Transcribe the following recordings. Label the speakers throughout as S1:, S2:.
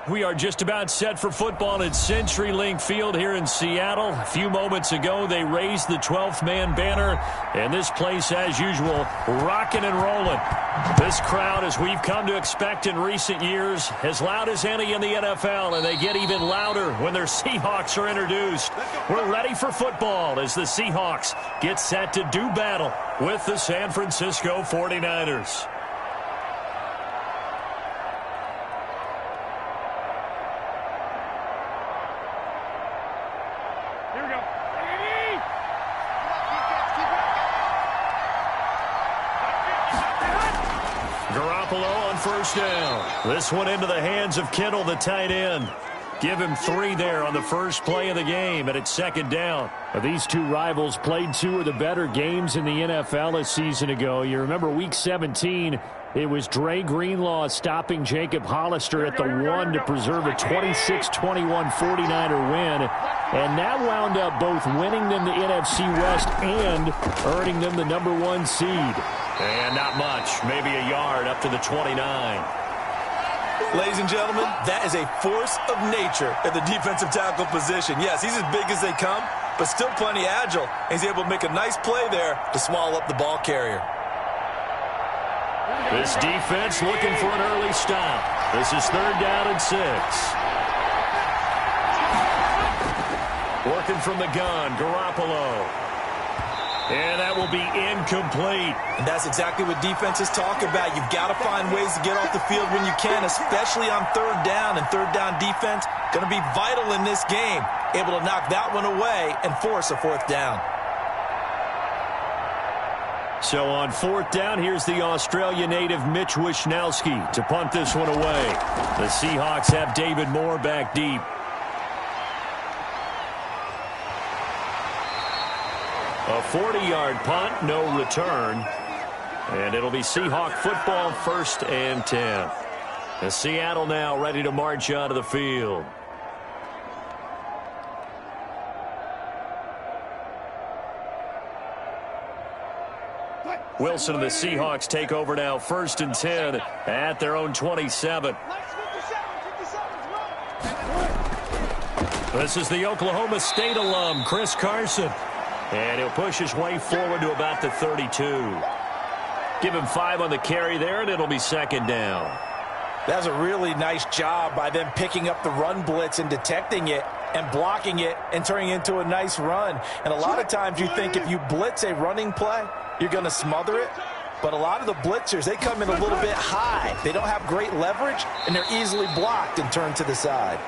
S1: We are just about set for football at CenturyLink Field here in Seattle. A few moments ago, they raised the 12th man banner, and this place, as usual, rocking and rolling. This crowd, as we've come to expect in recent years, as loud as any in the NFL, and they get even louder when their Seahawks are introduced. We're ready for football as the Seahawks get set to do battle with the San Francisco 49ers. First down. This one into the hands of Kittle, the tight end. Give him 3 there on the first play of the game, and it's second down.
S2: These two rivals played 2 of the better games in the NFL a season ago. You remember Week 17, it was Dre Greenlaw stopping Jacob Hollister at the 1 to preserve a 26-21 49er win. And that wound up both winning them the NFC West and earning them the #1 seed.
S1: And not much, maybe a yard up to the 29.
S3: Ladies and gentlemen, that is a force of nature at the defensive tackle position. Yes, he's as big as they come, but still plenty agile. He's able to make a nice play there to swallow up the ball carrier.
S1: This defense looking for an early stop. This is 3rd down and 6. Working from the gun, Garoppolo. And that will be incomplete.
S3: And that's exactly what defenses talk about. You've got to find ways to get off the field when you can, especially on 3rd down. And 3rd down defense going to be vital in this game. Able to knock that one away and force a 4th down.
S1: So on 4th down, here's the Australia native Mitch Wishnowsky to punt this one away. The Seahawks have David Moore back deep. A 40-yard punt, no return. And it'll be Seahawk football, 1st and 10. And Seattle now ready to march onto the field. Wilson and the Seahawks take over now, 1st and 10 at their own 27. This is the Oklahoma State alum, Chris Carson. And he'll push his way forward to about the 32. Give him 5 on the carry there, and it'll be 2nd down.
S3: That was a really nice job by them picking up the run blitz and detecting it and blocking it and turning it into a nice run. And a lot of times you think if you blitz a running play, you're going to smother it. But a lot of the blitzers, they come in a little bit high. They don't have great leverage, and they're easily blocked and turned to the side.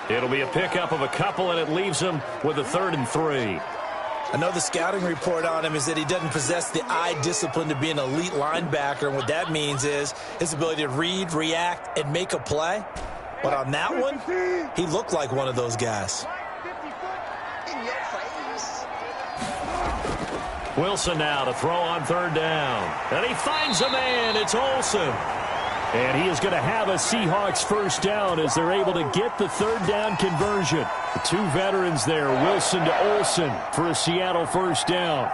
S1: It'll be a pickup of a couple, and it leaves them with a 3rd and 3.
S3: I know the scouting report on him is that he doesn't possess the eye discipline to be an elite linebacker, and what that means is his ability to read, react, and make a play. But on that one, he looked like one of those guys.
S1: Wilson now to throw on 3rd down. And he finds a man. It's Olsen. And he is going to have a Seahawks 1st down as they're able to get the 3rd down conversion. The 2 veterans there, Wilson to Olsen, for a Seattle 1st down.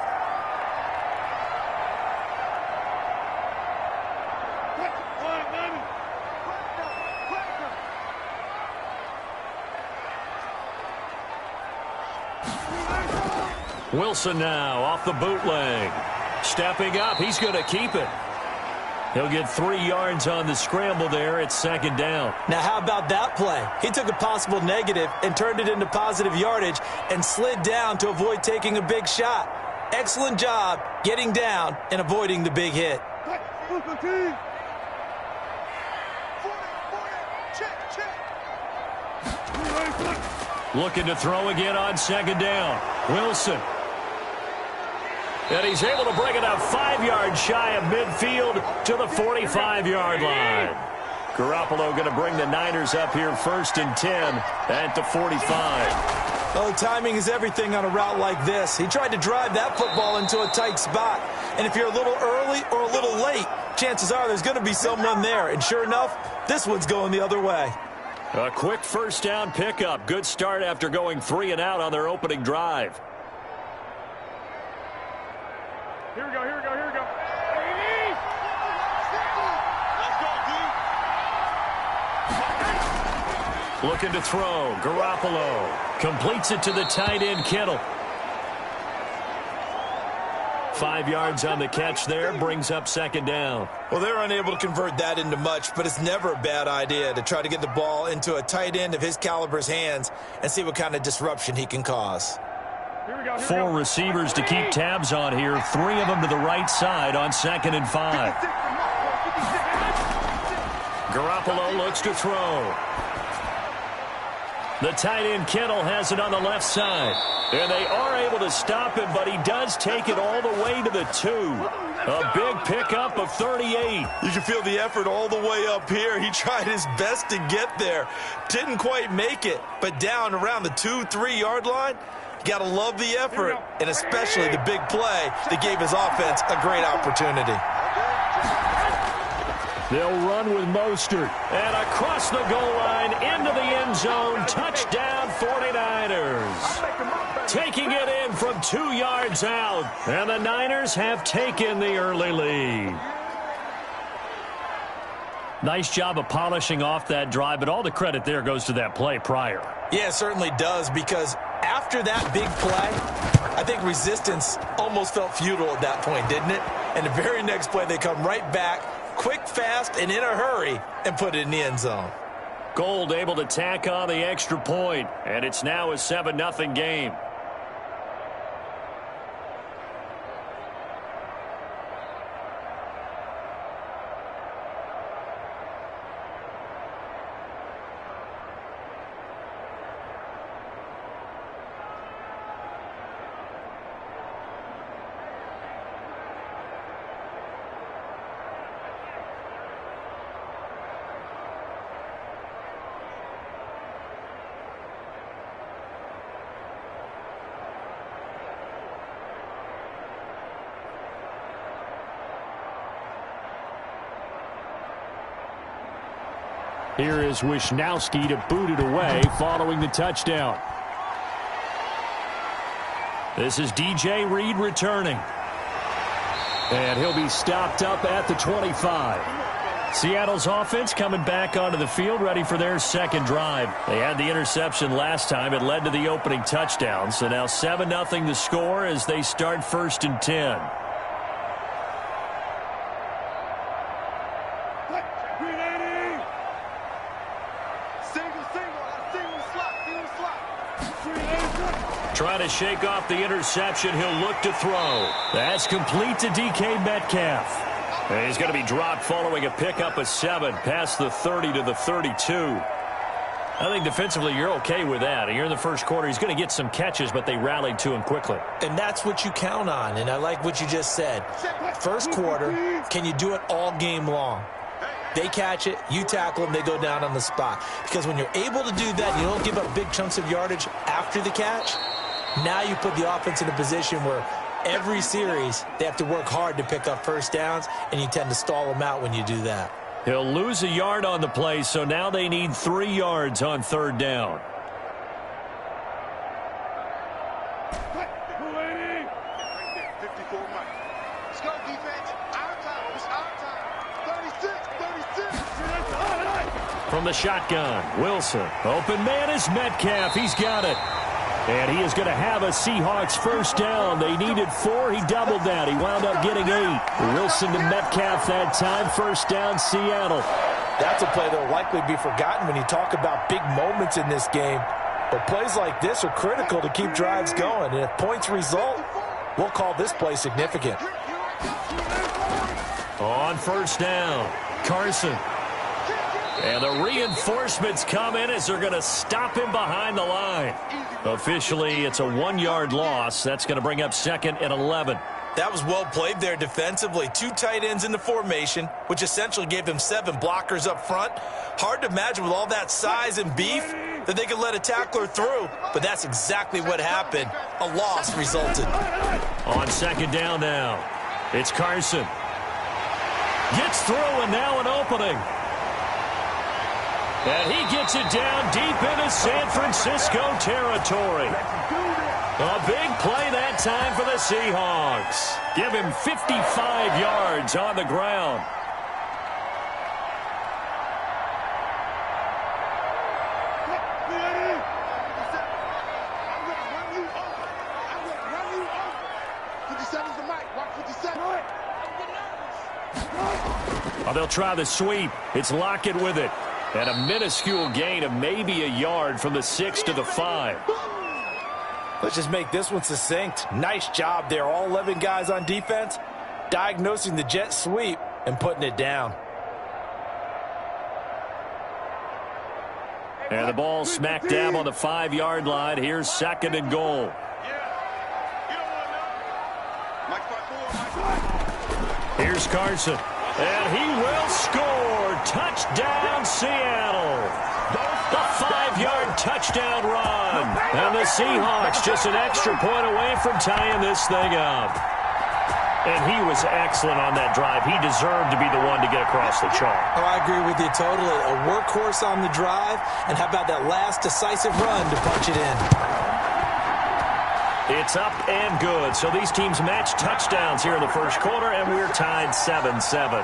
S1: Wilson now off the bootleg. Stepping up, he's going to keep it. He'll get 3 yards on the scramble there. It's 2nd down.
S3: Now, how about that play? He took a possible negative and turned it into positive yardage and slid down to avoid taking a big shot. Excellent job getting down and avoiding the big hit.
S1: Looking to throw again on 2nd down. Wilson. And he's able to bring it up 5 yards shy of midfield to the 45-yard line. Garoppolo going to bring the Niners up here 1st and 10 at the 45.
S3: Oh, timing is everything on a route like this. He tried to drive that football into a tight spot. And if you're a little early or a little late, chances are there's going to be someone there. And sure enough, this one's going the other way.
S1: A quick 1st down pickup. Good start after going 3 and out on their opening drive.
S4: Here we go, here we go, here we go. Let's go,
S1: Looking to throw. Garoppolo completes it to the tight end, Kittle. 5 yards on the catch there, brings up second down.
S3: Well, they're unable to convert that into much, but it's never a bad idea to try to get the ball into a tight end of his caliber's hands and see what kind of disruption he can cause.
S1: 4 receivers to keep tabs on here. 3 of them to the right side on 2nd and 5. Garoppolo looks to throw. The tight end Kittle has it on the left side. And they are able to stop him, but he does take it all the way to the 2. A big pickup of 38.
S3: You can feel the effort all the way up here. He tried his best to get there. Didn't quite make it, but down around the 2-3 yard line, you got to love the effort, and especially the big play that gave his offense a great opportunity.
S2: They'll run with Mostert.
S1: And across the goal line into the end zone. Touchdown 49ers. Taking it in from 2 yards out. And the Niners have taken the early lead. Nice job of polishing off that drive, but all the credit there goes to that play prior.
S3: Yeah, it certainly does, because after that big play, I think resistance almost felt futile at that point, didn't it? And the very next play, they come right back, quick, fast, and in a hurry, and put it in the end zone.
S1: Gold able to tack on the extra point, and it's now a 7-0 game.
S2: Here is Wisnowski to boot it away following the touchdown.
S1: This is DJ Reed returning.
S2: And he'll be stopped up at the 25.
S1: Seattle's offense coming back onto the field, ready for their second drive. They had the interception last time. It led to the opening touchdown. So now 7-0 the score as they start 1st and 10. Trying to shake off the interception. He'll look to throw. That's complete to DK Metcalf. And he's going to be dropped following a pickup of 7 past the 30 to the 32. I think defensively you're okay with that. Here in the first quarter, he's going to get some catches, but they rallied to him quickly.
S3: And that's what you count on, and I like what you just said. First quarter, can you do it all game long? They catch it, you tackle them, they go down on the spot. Because when you're able to do that, you don't give up big chunks of yardage after the catch. Now you put the offense in a position where every series they have to work hard to pick up first downs, and you tend to stall them out when you do that.
S1: He'll lose a yard on the play, so now they need 3 yards on 3rd down. From the shotgun, Wilson. Open man is Metcalf. He's got it. And he is going to have a Seahawks first down. They needed 4. He doubled that. He wound up getting 8. Wilson to Metcalf that time. First down, Seattle.
S3: That's a play that will likely be forgotten when you talk about big moments in this game. But plays like this are critical to keep drives going. And if points result, we'll call this play significant.
S1: On first down, Carson. And the reinforcements come in as they're going to stop him behind the line. Officially, it's a 1-yard loss. That's going to bring up 2nd and 11.
S3: That was well played there defensively. 2 tight ends in the formation, which essentially gave them 7 blockers up front. Hard to imagine with all that size and beef that they could let a tackler through, but that's exactly what happened. A loss resulted.
S1: On 2nd down now, it's Carson. Gets through, and now an opening. And he gets it down deep into San Francisco territory. A big play that time for the Seahawks. Give him 55 yards on the ground. Oh, they'll try the sweep. It's Lockett with it. And a minuscule gain of maybe a yard from the 6 to the 5.
S3: Let's just make this one succinct. Nice job there. All 11 guys on defense diagnosing the jet sweep and putting it down.
S1: And the ball smack dab on the 5-yard line. Here's 2nd and goal. Here's Carson. And he will score. Touchdown, Seattle. The 5-yard touchdown run. And the Seahawks just an extra point away from tying this thing up. And he was excellent on that drive. He deserved to be the one to get across the chalk.
S3: Oh, I agree with you totally. A workhorse on the drive. And how about that last decisive run to punch it in?
S1: It's up and good. So these teams match touchdowns here in the first quarter, and we're tied 7-7.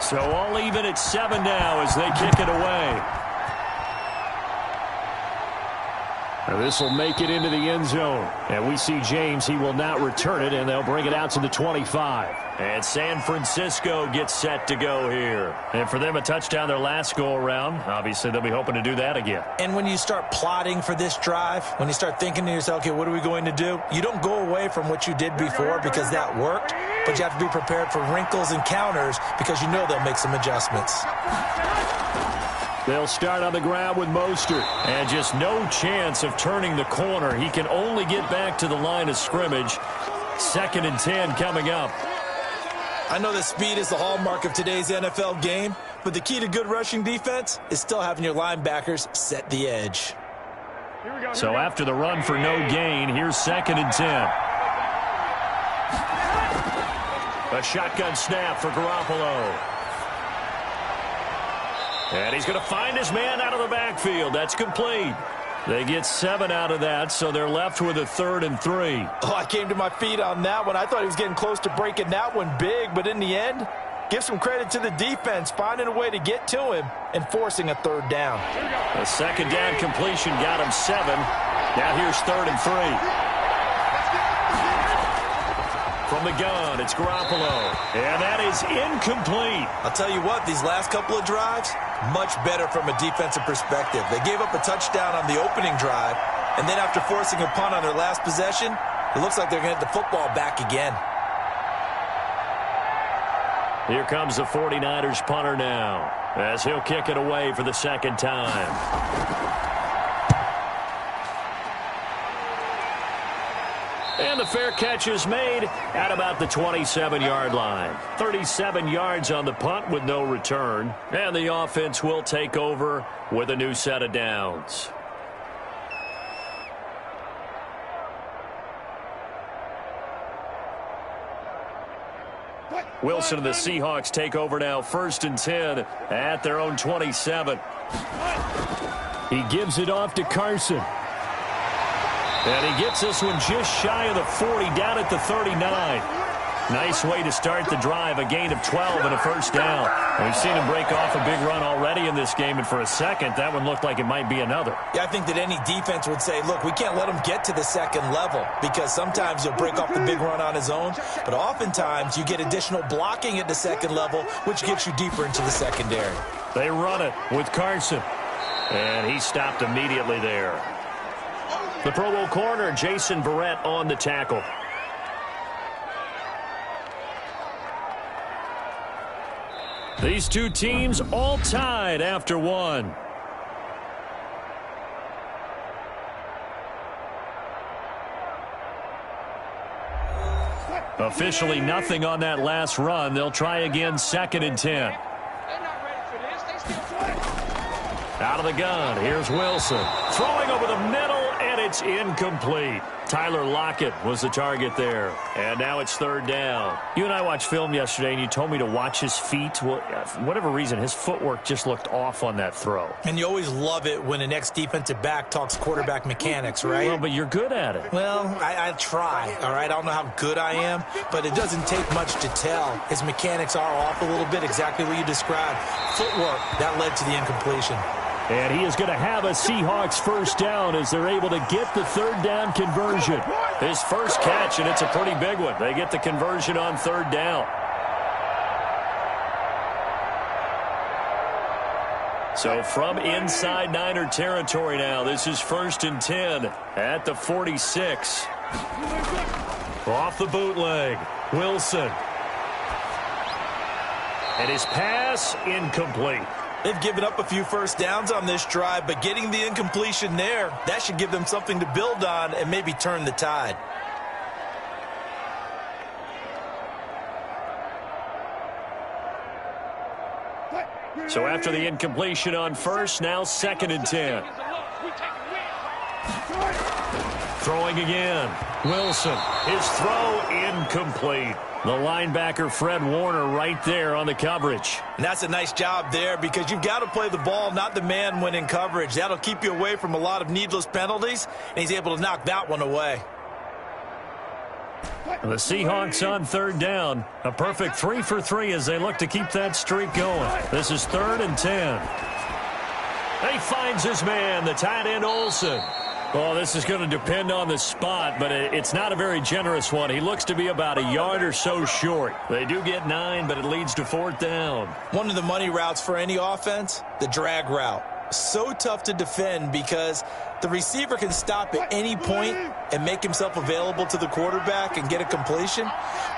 S1: So all even at 7 now as they kick it away. This will make it into the end zone. And we see James. He will not return it, and they'll bring it out to the 25. And San Francisco gets set to go here. And for them, a touchdown their last go-around. Obviously, they'll be hoping to do that again.
S3: And when you start plotting for this drive, when you start thinking to yourself, okay, what are we going to do? You don't go away from what you did before because that worked, but you have to be prepared for wrinkles and counters because you know they'll make some adjustments.
S1: They'll start on the ground with Mostert. And just no chance of turning the corner. He can only get back to the line of scrimmage. 2nd and 10 coming up.
S3: I know that speed is the hallmark of today's NFL game, but the key to good rushing defense is still having your linebackers set the edge.
S1: So after the run for no gain, here's 2nd and 10. A shotgun snap for Garoppolo. And he's going to find his man out of the backfield. That's complete. They get 7 out of that, so they're left with a 3rd and 3.
S3: Oh, I came to my feet on that one. I thought he was getting close to breaking that one big, but in the end, give some credit to the defense, finding a way to get to him and forcing a 3rd down.
S1: A 2nd down completion got him 7. Now here's 3rd and 3. From the gun, it's Garoppolo. And that is incomplete.
S3: I'll tell you what, these last couple of drives, much better from a defensive perspective. They gave up a touchdown on the opening drive, and then after forcing a punt on their last possession, it looks like they're going to get the football back again.
S1: Here comes the 49ers punter now, as he'll kick it away for the 2nd time. And the fair catch is made at about the 27-yard line. 37 yards on the punt with no return. And the offense will take over with a new set of downs. Wilson and the Seahawks take over now, 1st and 10 at their own 27.
S2: He gives it off to Carson.
S1: And he gets this one just shy of the 40, down at the 39. Nice way to start the drive, a gain of 12 and a 1st down. We've seen him break off a big run already in this game, and for a second, that one looked like it might be another.
S3: Yeah, I think that any defense would say, look, we can't let him get to the 2nd level because sometimes he'll break off the big run on his own, but oftentimes you get additional blocking at the 2nd level, which gets you deeper into the secondary.
S1: They run it with Carson, and he stopped immediately there. The Pro Bowl corner, Jason Verrett, on the tackle. These two teams all tied after one. Officially nothing on that last run. They'll try again, 2nd and 10. Out of the gun, here's Wilson. Throwing over the middle, and it's incomplete. Tyler Lockett was the target there. And now it's 3rd down. You and I watched film yesterday, and you told me to watch his feet. Well, for whatever reason, his footwork just looked off on that throw.
S3: And you always love it when an ex-defensive back talks quarterback mechanics, right?
S1: Well, but you're good at it.
S3: Well, I try, all right? I don't know how good I am, but it doesn't take much to tell. His mechanics are off a little bit, exactly what you described. Footwork, that led to the incompletion.
S2: And he is going to have a Seahawks 1st down as they're able to get the 3rd down conversion.
S1: His first catch, and it's a pretty big one. They get the conversion on 3rd down. So from inside Niner territory now, this is 1st and 10 at the 46. Off the bootleg, Wilson. And his pass incomplete.
S3: They've given up a few first downs on this drive, but getting the incompletion there, that should give them something to build on and maybe turn the tide.
S1: So after the incompletion on 1st, now 2nd and 10. Throwing again. Wilson. His throw incomplete. The linebacker, Fred Warner, right there on the coverage.
S3: And that's a nice job there because you've got to play the ball, not the man when in coverage. That'll keep you away from a lot of needless penalties, and he's able to knock that one away.
S1: The Seahawks on 3rd down. A perfect 3 for 3 as they look to keep that streak going. This is 3rd and 10. He finds his man, the tight end Olsen. Well, this is going to depend on the spot, but it's not a very generous one. He looks to be about a yard or so short. They do get 9, but it leads to 4th down.
S3: One of the money routes for any offense, the drag route. So tough to defend because the receiver can stop at any point and make himself available to the quarterback and get a completion.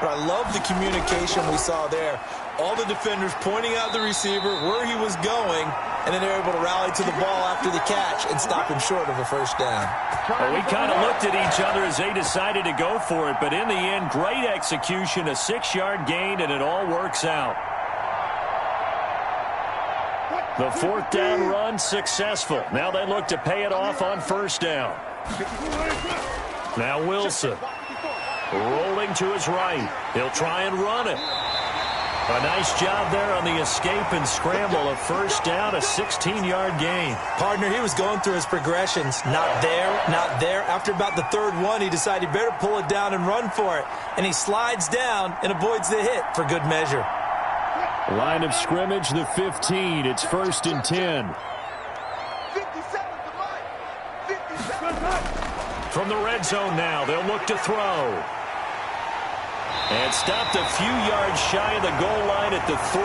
S3: But I love the communication we saw there. All the defenders pointing out the receiver, where he was going, and then they're able to rally to the ball after the catch and stop him short of a 1st down.
S1: Well, we kind of looked at each other as they decided to go for it, but in the end, great execution, a 6-yard gain, and it all works out. The 4th down run successful. Now they look to pay it off on 1st down. Now Wilson rolling to his right. He'll try and run it. A nice job there on the escape and scramble. A 1st down, a 16-yard gain.
S3: Partner, he was going through his progressions. Not there, not there. After about the 3rd one, he decided he better pull it down and run for it. And he slides down and avoids the hit for good measure.
S2: Line of scrimmage, the 15. It's 1st and 10.
S1: From the red zone now, they'll look to throw. And stopped a few yards shy of the goal line at the 3.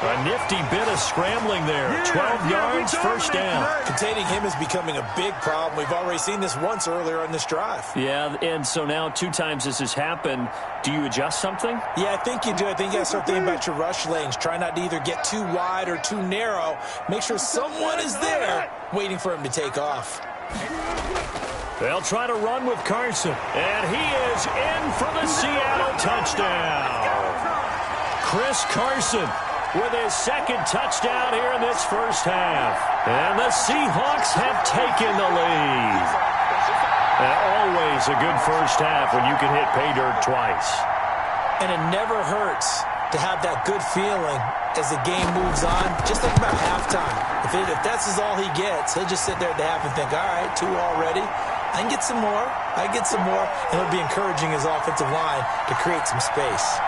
S1: A nifty bit of scrambling there. 12 yards, 1st down.
S3: Containing him is becoming a big problem. We've already seen this once earlier on this drive.
S1: Yeah, and so now 2 times this has happened. Do you adjust something?
S3: Yeah, I think you do. I think you got to start thinking about your rush lanes. Try not to either get too wide or too narrow. Make sure someone is there waiting for him to take off.
S1: They'll try to run with Carson. And he is in for the Seattle touchdown. Chris Carson with his 2nd touchdown here in this 1st half. And the Seahawks have taken the lead. And always a good 1st half when you can hit pay dirt twice.
S3: And it never hurts to have that good feeling as the game moves on. Just think about halftime. If that's all he gets, he'll just sit there at the half and think, all right, 2 already. I can get some more. I get some more. And it'll be encouraging his offensive line to create some space.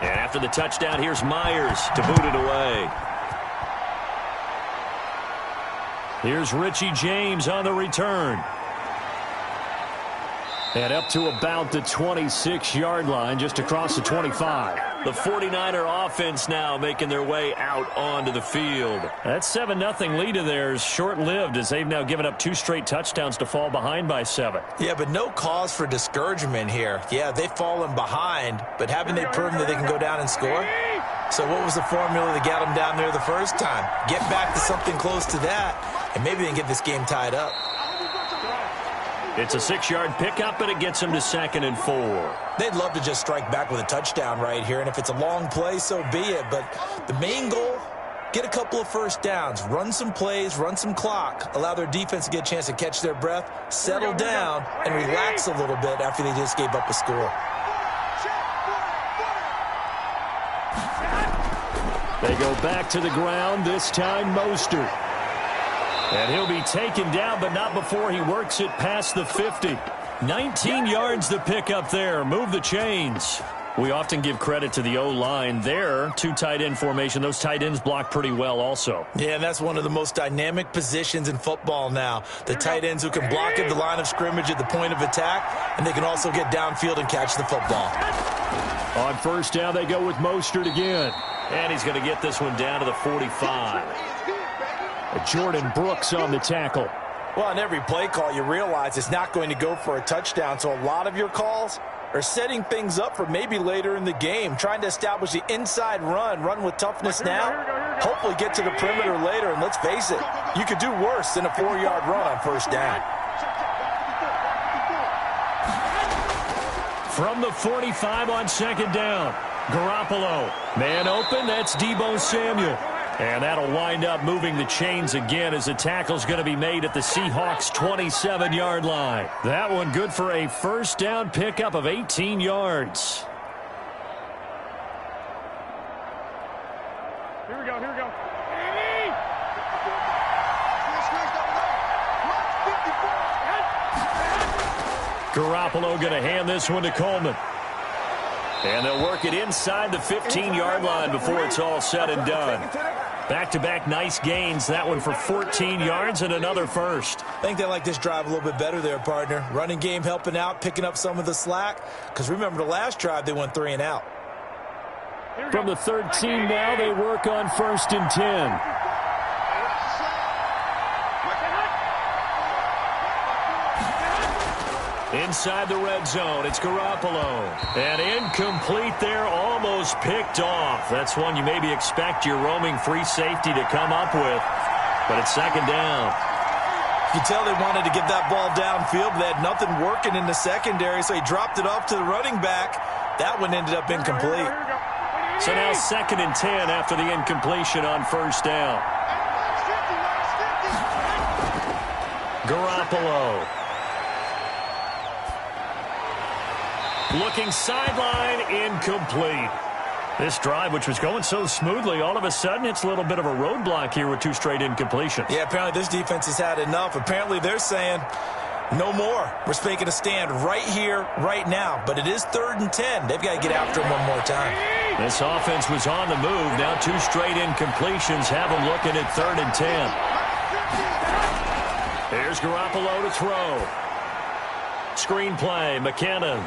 S1: And after the touchdown, here's Myers to boot it away. Here's Richie James on the return. And up to about the 26-yard line, just across the 25.
S2: The 49er offense now making their way out onto the field.
S1: That 7-0 lead of theirs short-lived as they've now given up 2 straight touchdowns to fall behind by 7.
S3: Yeah, but no cause for discouragement here. Yeah, they've fallen behind, but haven't they proven that they can go down and score? So what was the formula that got them down there the first time? Get back to something close to that, and maybe they can get this game tied up.
S1: It's a 6-yard pickup, and it gets them to 2nd and 4.
S3: They'd love to just strike back with a touchdown right here, and if it's a long play, so be it. But the main goal, get a couple of first downs, run some plays, run some clock, allow their defense to get a chance to catch their breath, settle down, and relax a little bit after they just gave up a score.
S2: They go back to the ground, this time Mostert.
S1: And he'll be taken down, but not before he works it past the 50. 19 yards to pick up there. Move the chains. We often give credit to the O-line there. 2 tight end formation. Those tight ends block pretty well also.
S3: Yeah, and that's one of the most dynamic positions in football now. The tight ends who can block at the line of scrimmage at the point of attack, and they can also get downfield and catch the football.
S2: On first down, they go with Mostert again.
S1: And he's going to get this one down to the 45.
S2: Jordan Brooks on the tackle.
S3: Well, on every play call, you realize it's not going to go for a touchdown, so a lot of your calls are setting things up for maybe later in the game, trying to establish the inside run with toughness now, hopefully get to the perimeter later, and let's face it, you could do worse than a 4-yard run on first down.
S1: From the 45 on 2nd down, Garoppolo. Man open, that's Deebo Samuel. And that'll wind up moving the chains again as the tackle's going to be made at the Seahawks' 27-yard line. That one good for a first down pickup of 18 yards.
S4: Here we go, here we go.
S1: Garoppolo going to hand this one to Coleman. And they'll work it inside the 15-yard line before it's all said and done. Back-to-back nice gains. That one for 14 yards and another first.
S3: I think they like this drive a little bit better there, partner. Running game helping out, picking up some of the slack. Because remember the last drive, they went 3 and out.
S2: From the 13 now, they work on 1st and 10.
S1: Inside the red zone, it's Garoppolo. And incomplete there, almost picked off. That's one you maybe expect your roaming free safety to come up with. But it's 2nd down.
S3: You can tell they wanted to get that ball downfield, but they had nothing working in the secondary, so he dropped it off to the running back. That one ended up incomplete.
S1: So now 2nd and 10 after the incompletion on first down. Garoppolo. Looking sideline, incomplete. This drive, which was going so smoothly, all of a sudden it's a little bit of a roadblock here with 2 straight incompletions.
S3: Yeah, apparently this defense has had enough. Apparently they're saying, no more. We're making a stand right here, right now. But it is 3rd and 10. They've got to get after him one more time.
S1: This offense was on the move. Now 2 straight incompletions have them looking at 3rd and 10. Here's Garoppolo to throw. Screenplay, McKinnon.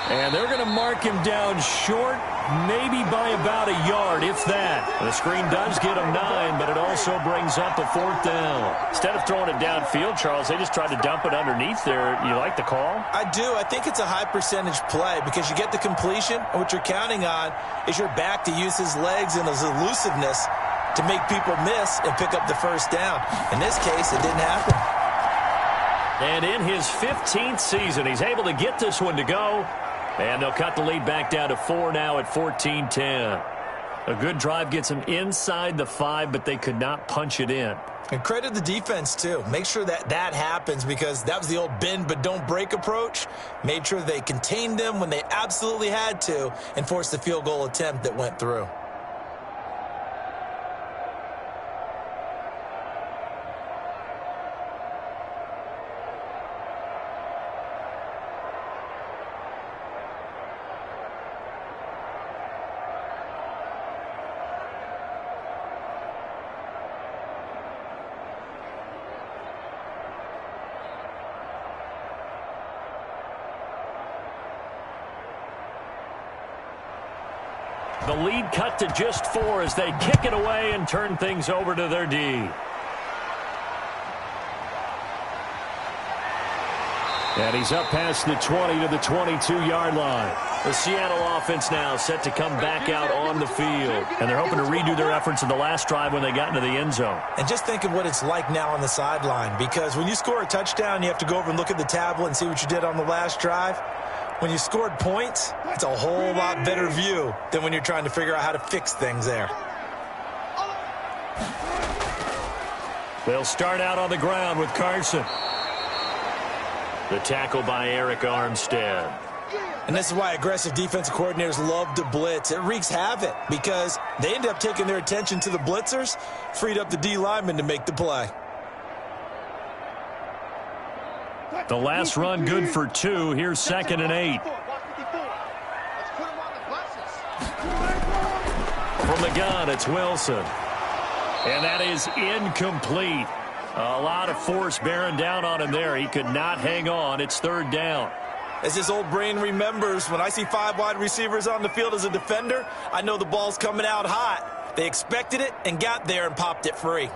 S1: And they're going to mark him down short, maybe by about a yard, if that. The screen does get him 9, but it also brings up a 4th down. Instead of throwing it downfield, Charles, they just tried to dump it underneath there. You like the call?
S3: I do. I think it's a high percentage play because you get the completion, and what you're counting on is your back to use his legs and his elusiveness to make people miss and pick up the first down. In this case, it didn't happen.
S1: And in his 15th season, he's able to get this one to go. And they'll cut the lead back down to 4 now at 14-10. A good drive gets them inside the 5, but they could not punch it in.
S3: And credit the defense, too. Make sure that happens because that was the old bend but don't break approach. Made sure they contained them when they absolutely had to and forced the field goal attempt that went through.
S1: The lead cut to just 4 as they kick it away and turn things over to their D. And he's up past the 20 to the 22-yard line. The Seattle offense now set to come back out on the field. And they're hoping to redo their efforts in the last drive when they got into the end zone.
S3: And just think of what it's like now on the sideline, because when you score a touchdown, you have to go over and look at the tablet and see what you did on the last drive. When you scored points, it's a whole lot better view than when you're trying to figure out how to fix things there.
S1: They'll start out on the ground with Carson. The tackle by Eric Armstead.
S3: And this is why aggressive defensive coordinators love to blitz. It wreaks havoc because they end up taking their attention to the blitzers, freed up the D lineman to make the play.
S1: The last run good for 2. Here's 2nd and 8. From the gun, it's Wilson. And that is incomplete. A lot of force bearing down on him there. He could not hang on. It's 3rd down.
S3: As his old brain remembers, when I see 5 wide receivers on the field as a defender, I know the ball's coming out hot. They expected it and got there and popped it free.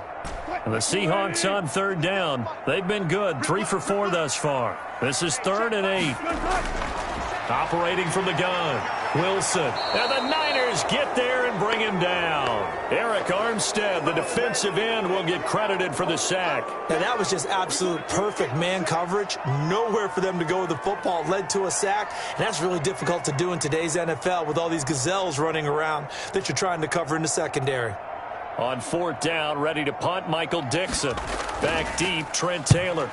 S1: And the Seahawks on 3rd down. They've been good. 3 for 4 thus far. This is 3rd and 8. Operating from the gun, Wilson. And the Niners get there and bring him down. Eric Armstead, the defensive end, will get credited for the sack.
S3: Now, that was just absolute perfect man coverage. Nowhere for them to go with the football. Led to a sack, and that's really difficult to do in today's NFL with all these gazelles running around that you're trying to cover in the secondary.
S1: On 4th down, ready to punt, Michael Dixon. Back deep, Trent Taylor.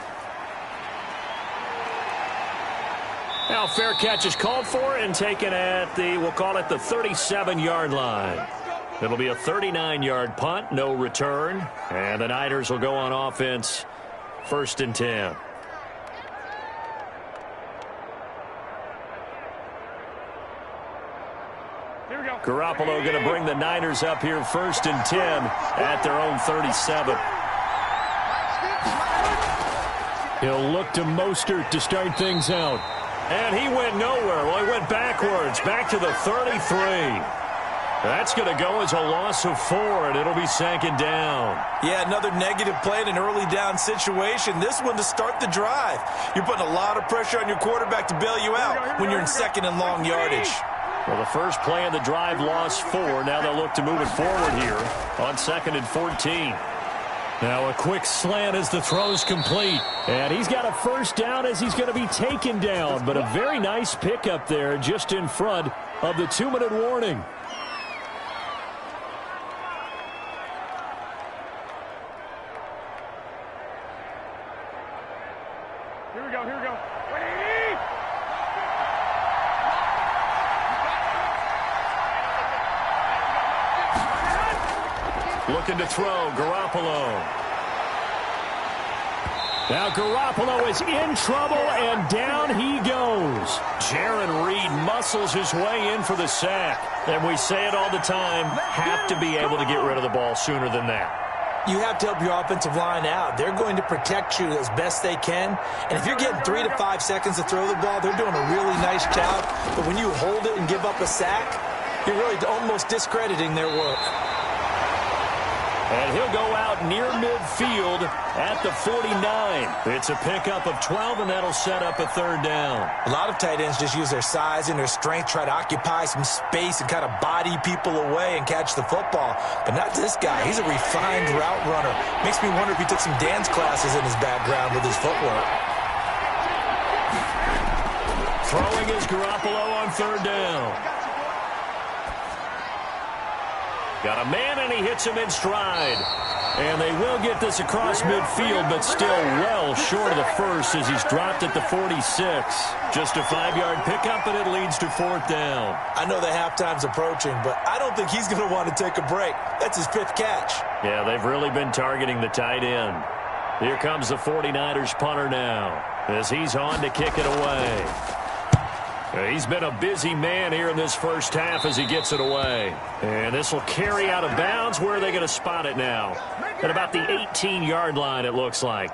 S1: Now, fair catch is called for and taken at the, we'll call it the 37-yard line. It'll be a 39-yard punt, no return. And the Niners will go on offense, 1st and 10.
S4: Here we go.
S1: Garoppolo going to bring the Niners up here 1st and 10 at their own 37.
S2: He'll look to Mostert to start things out.
S1: And he went nowhere. Well, he went backwards, back to the 33. That's going to go as a loss of 4, and it'll be 2nd down.
S3: Yeah, another negative play in an early down situation. This one to start the drive. You're putting a lot of pressure on your quarterback to bail you out when you're in 2nd and long yardage.
S1: Well, the first play of the drive lost 4. Now they'll look to move it forward here on 2nd and 14. Now a quick slant as the throw's complete.
S2: And he's got a 1st down as he's going to be taken down. But a very nice pickup there just in front of the 2-minute warning.
S4: Here we go, here we go.
S1: Looking to throw, Garoppolo.
S2: Now Garoppolo is in trouble, and down he goes.
S1: Jaron Reed muscles his way in for the sack. And we say it all the time, have to be able to get rid of the ball sooner than that.
S3: You have to help your offensive line out. They're going to protect you as best they can. And if you're getting 3 to 5 seconds to throw the ball, they're doing a really nice job. But when you hold it and give up a sack, you're really almost discrediting their work.
S1: And he'll go out near midfield at the 49. It's a pickup of 12, and that'll set up a 3rd down.
S3: A lot of tight ends just use their size and their strength, try to occupy some space and kind of body people away and catch the football. But not this guy. He's a refined route runner. Makes me wonder if he took some dance classes in his background with his footwork.
S1: Throwing is Garoppolo on 3rd down. Got a man, and he hits him in stride. And they will get this across midfield, but still well short of the first as he's dropped at the 46. Just a 5-yard pickup, and it leads to 4th down.
S3: I know the halftime's approaching, but I don't think he's going to want to take a break. That's his 5th catch.
S1: Yeah, they've really been targeting the tight end. Here comes the 49ers punter now as he's on to kick it away. He's been a busy man here in this first half as he gets it away. And this will carry out of bounds. Where are they going to spot it now? At about the 18-yard line, it looks like.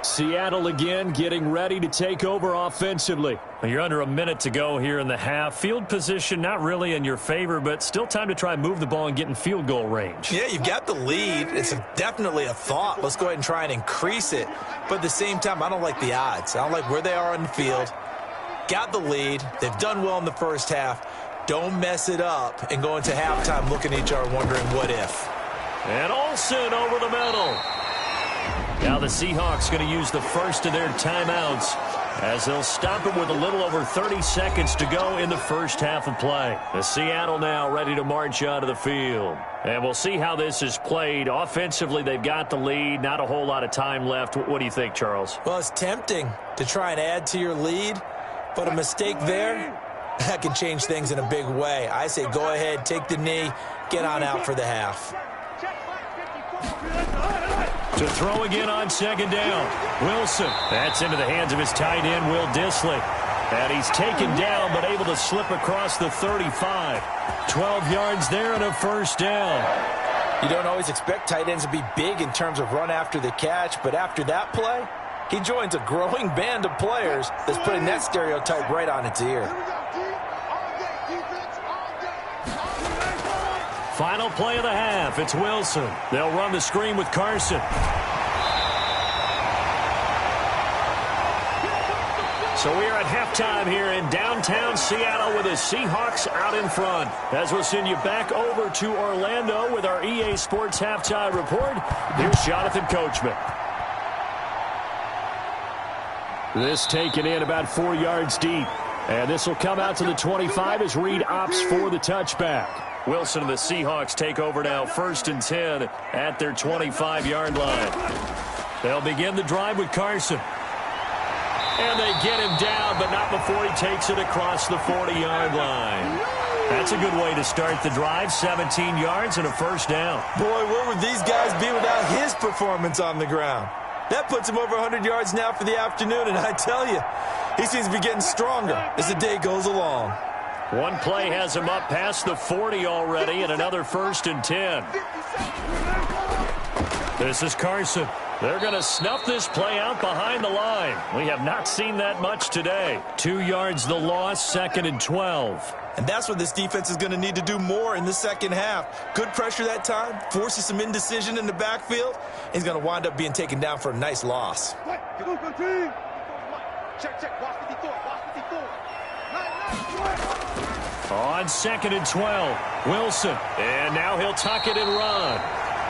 S2: Seattle again getting ready to take over offensively.
S1: You're under a minute to go here in the half. Field position not really in your favor, but still time to try and move the ball and get in field goal range.
S3: Yeah, you've got the lead. It's definitely a thought. Let's go ahead and try and increase it. But at the same time, I don't like the odds. I don't like where they are on the field. Got the lead. They've done well in the first half. Don't mess it up and go into halftime looking at each other wondering what if.
S1: And Olsen over the middle. Now the Seahawks going to use the first of their timeouts as they'll stop it with a little over 30 seconds to go in the first half of play. The Seattle now ready to march out of the field. And we'll see how this is played. Offensively, they've got the lead. Not a whole lot of time left. What do you think, Charles?
S3: Well, it's tempting to try and add to your lead, but a mistake there, that can change things in a big way. I say go ahead, take the knee, get on out for the half.
S1: To throw again on second down. Wilson. That's into the hands of his tight end, Will Dissly. And he's taken down but able to slip across the 35. 12 yards there and a first down.
S3: You don't always expect tight ends to be big in terms of run after the catch, but after that play, he joins a growing band of players that's putting that stereotype right on its ear.
S1: Final play of the half. It's Wilson. They'll run the screen with Carson. So we are at halftime here in downtown Seattle with the Seahawks out in front. As we'll send you back over to Orlando with our EA Sports Halftime Report, here's Jonathan Coachman.
S2: This taken in about 4 yards deep. And this will come out to the 25 as Reed opts for the touchback.
S1: Wilson and the Seahawks take over now, 1st and 10 at their 25-yard line. They'll begin the drive with Carson. And they get him down, but not before he takes it across the 40-yard line. That's a good way to start the drive, 17 yards and a first down.
S3: Boy, where would these guys be without his performance on the ground? That puts him over 100 yards now for the afternoon, and I tell you, he seems to be getting stronger as the day goes along.
S1: One play has him up past the 40 already, and another 1st and 10. This is Carson. They're going to snuff this play out behind the line. We have not seen that much today. 2 yards the loss, 2nd and 12.
S3: And that's what this defense is going to need to do more in the second half. Good pressure that time, forces some indecision in the backfield. He's going to wind up being taken down for a nice loss.
S1: On 2nd and 12, Wilson. And now he'll tuck it and run.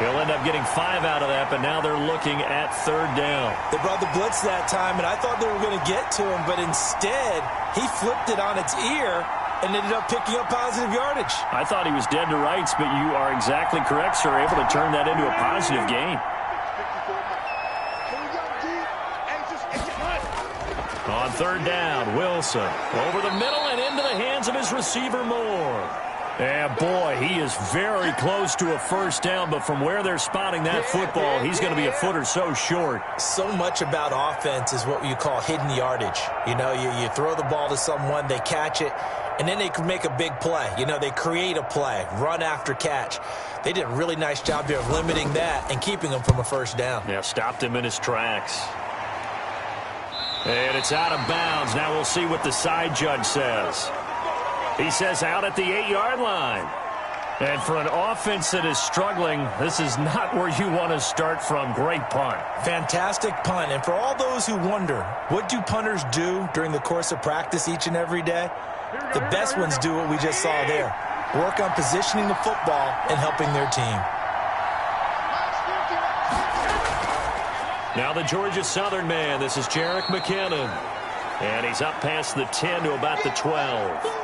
S1: He'll end up getting 5 out of that, but now they're looking at 3rd down.
S3: They brought the blitz that time, and I thought they were going to get to him, but instead, he flipped it on its ear and ended up picking up positive yardage.
S1: I thought he was dead to rights, but you are exactly correct, sir. Able to turn that into a positive gain. On 3rd down, Wilson over the middle and into the hands of his receiver, Moore. And, boy, he is very close to a first down, but from where they're spotting that football, he's going to be a foot or so short.
S3: So much about offense is what you call hidden yardage. You know, you throw the ball to someone, they catch it, and then they can make a big play. You know, they create a play, run after catch. They did a really nice job there of limiting that and keeping him from a first down.
S1: Yeah, stopped him in his tracks. And it's out of bounds. Now we'll see what the side judge says. He says out at the 8-yard line. And for an offense that is struggling, this is not where you want to start from. Great punt.
S3: Fantastic punt. And for all those who wonder, what do punters do during the course of practice each and every day? The best ones do what we just saw there. Work on positioning the football and helping their team.
S1: Now the Georgia Southern man. This is Jerick McKinnon. And he's up past the 10 to about the 12.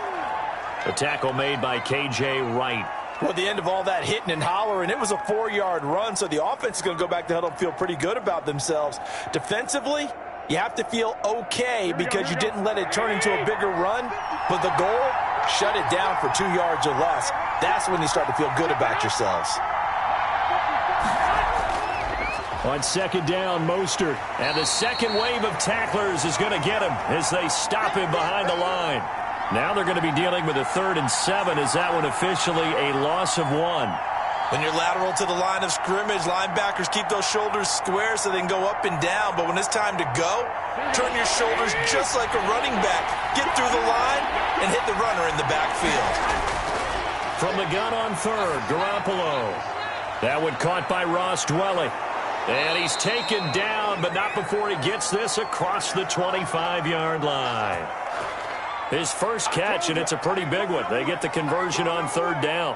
S1: The tackle made by K.J. Wright.
S3: Well, at the end of all that hitting and hollering, it was a 4-yard run, so the offense is going to go back to huddle and feel pretty good about themselves. Defensively, you have to feel okay because you didn't let it turn into a bigger run, but the goal, shut it down for 2 yards or less. That's when you start to feel good about yourselves.
S1: On 2nd down, Mostert. And the second wave of tacklers is going to get him as they stop him behind the line. Now they're going to be dealing with a 3rd and 7. Is that one officially a loss of 1?
S3: When you're lateral to the line of scrimmage, linebackers keep those shoulders square so they can go up and down. But when it's time to go, turn your shoulders just like a running back. Get through the line and hit the runner in the backfield.
S1: From the gun on third, Garoppolo. That one caught by Ross Dwelly. And he's taken down, but not before he gets this across the 25-yard line. His first catch, and it's a pretty big one. They get the conversion on third down.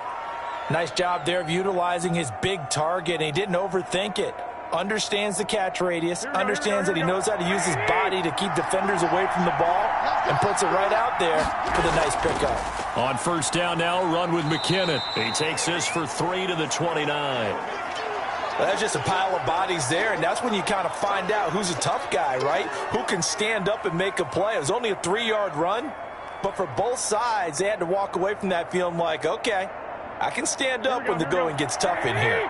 S3: Nice job there of utilizing his big target, and he didn't overthink it. Understands the catch radius, understands that he knows how to use his body to keep defenders away from the ball, and puts it right out there for the nice pickup.
S1: On first down now, run with McKinnon. He takes this for 3 to the 29.
S3: Well, that's just a pile of bodies there, and that's when you kind of find out who's a tough guy, right? Who can stand up and make a play. It was only a 3-yard run, but for both sides, they had to walk away from that feeling like, okay, I can stand up when the going gets tough in here.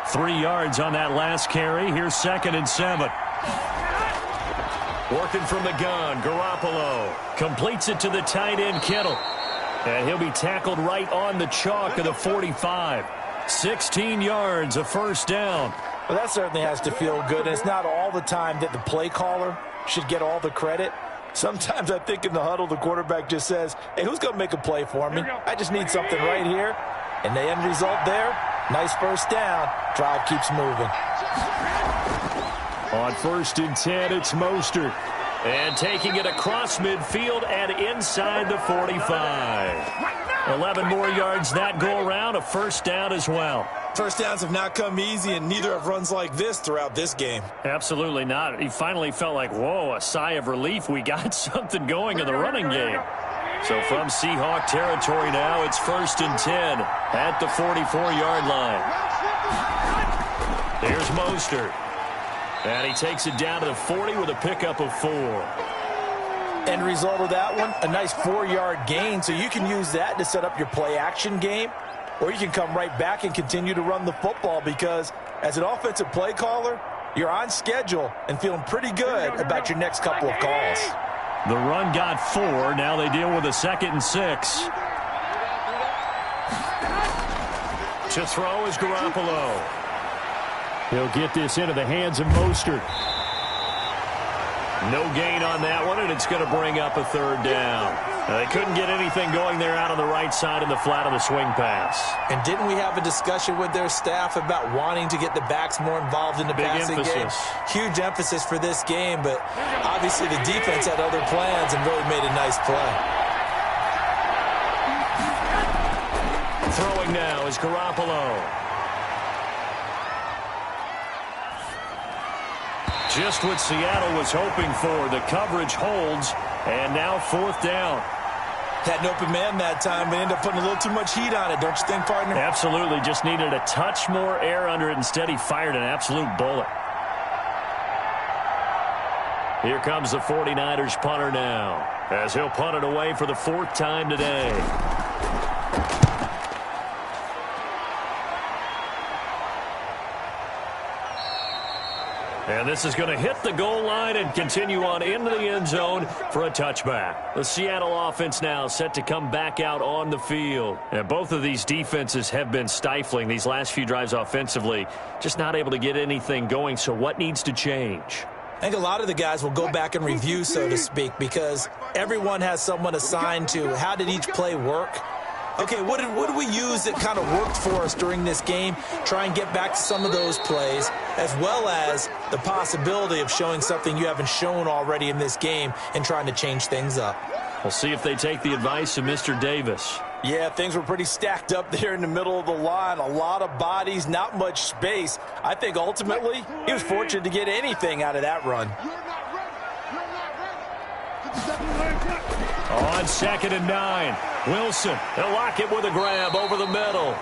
S1: 3 yards on that last carry. Here's 2nd and 7. Working from the gun, Garoppolo completes it to the tight end, Kittle. And he'll be tackled right on the chalk of the 45. 16 yards, a first down.
S3: Well, that certainly has to feel good, and it's not all the time that the play caller should get all the credit. Sometimes I think in the huddle, the quarterback just says, hey, who's going to make a play for me? I just need something right here. And the end result there, nice first down. Drive keeps moving.
S1: On 1st and 10, it's Mostert. And taking it across midfield and inside the 45. 11 more yards that go around, a first down as well.
S3: First downs have not come easy, and neither have runs like this throughout this game.
S1: Absolutely not. He finally felt like, whoa, a sigh of relief. We got something going in the running game. So from Seahawk territory now, it's 1st and 10 at the 44-yard line. Here's Mostert. And he takes it down to the 40 with a pickup of 4.
S3: End result of that one, a nice 4-yard gain. So you can use that to set up your play-action game, or you can come right back and continue to run the football because as an offensive play caller, you're on schedule and feeling pretty good about your next couple of calls.
S1: The run got 4. Now they deal with a 2nd and 6. To throw is Garoppolo. He'll get this into the hands of Mostert. No gain on that one, and it's going to bring up a 3rd down. Now, they couldn't get anything going there out on the right side in the flat of the swing pass.
S3: And didn't we have a discussion with their staff about wanting to get the backs more involved in the passing game? Huge emphasis for this game, but obviously the defense had other plans and really made a nice play.
S1: Throwing now is Garoppolo. Just what Seattle was hoping for. The coverage holds, and now 4th down.
S3: Had an open man that time, but ended up putting a little too much heat on it, don't you think, partner?
S1: Absolutely. Just needed a touch more air under it. Instead, he fired an absolute bullet. Here comes the 49ers punter now, as he'll punt it away for the 4th time today. And this is going to hit the goal line and continue on into the end zone for a touchback. The Seattle offense now set to come back out on the field. And both of these defenses have been stifling these last few drives offensively. Just not able to get anything going. So what needs to change?
S3: I think a lot of the guys will go back and review, so to speak, because everyone has someone assigned to how did each play work. Okay, what did we use that kind of worked for us during this game? Try and get back to some of those plays, as well as the possibility of showing something you haven't shown already in this game and trying to change things up.
S1: We'll see if they take the advice of Mr. Davis.
S3: Yeah, things were pretty stacked up there in the middle of the line. A lot of bodies, not much space. I think ultimately he was fortunate to get anything out of that run.
S1: On 2nd and 9, Wilson. He'll lock it with a grab over the middle.